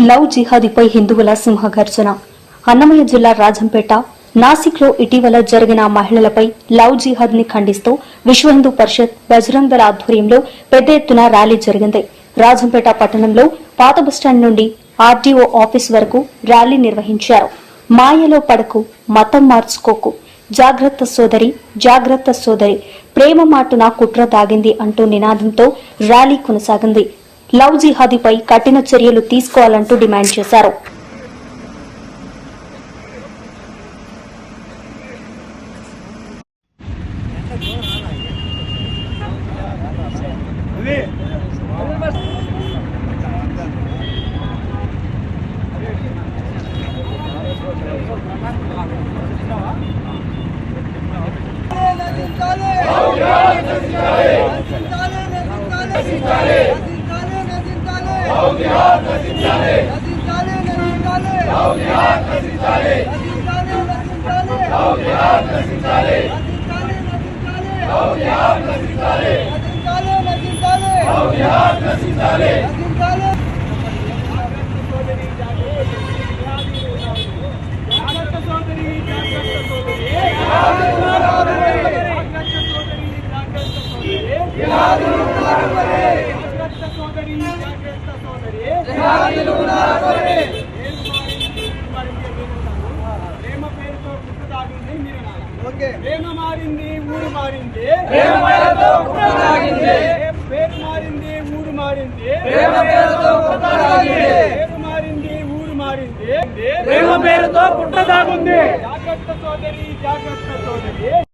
Love జిహాదీపై హిందువుల సింహగర్జన. అన్నమయ్య జిల్లా రాజంపేట, నాసిక్లో ఇటీవల జరిగిన మహిళలపై లవ్ జిహాద్ ని ఖండిస్తూ విశ్వ హిందూ పరిషత్, బజరంగ్ దళ ఆధ్వర్యంలో పెద్ద ఎత్తున ర్యాలీ జరిగింది. రాజంపేట పట్టణంలో పాత బస్టాండ్ నుండి ఆర్డీఓ ఆఫీస్ వరకు ర్యాలీ నిర్వహించారు. మాయలో పడకు, మతం మార్చుకోకు, జాగ్రత్త సోదరి, జాగ్రత్త సోదరి, ప్రేమ మాటున కుట్ర దాగింది అంటూ నినాదంతో ర్యాలీ కొనసాగింది. లవ్ జిహాదీపై కఠిన చర్యలు తీసుకోవాలంటూ డిమాండ్ చేశారు. ప్రేమ మారింది, ఊరు మారింది, పేరు మారింది, ఊరు మారింది, పేరు మారింది, ఊరు మారింది, ప్రేమ పేరుతో పుట్ట దాగుంది. జాగ్రత్త సోదరి, జాగ్రత్త సోదరి.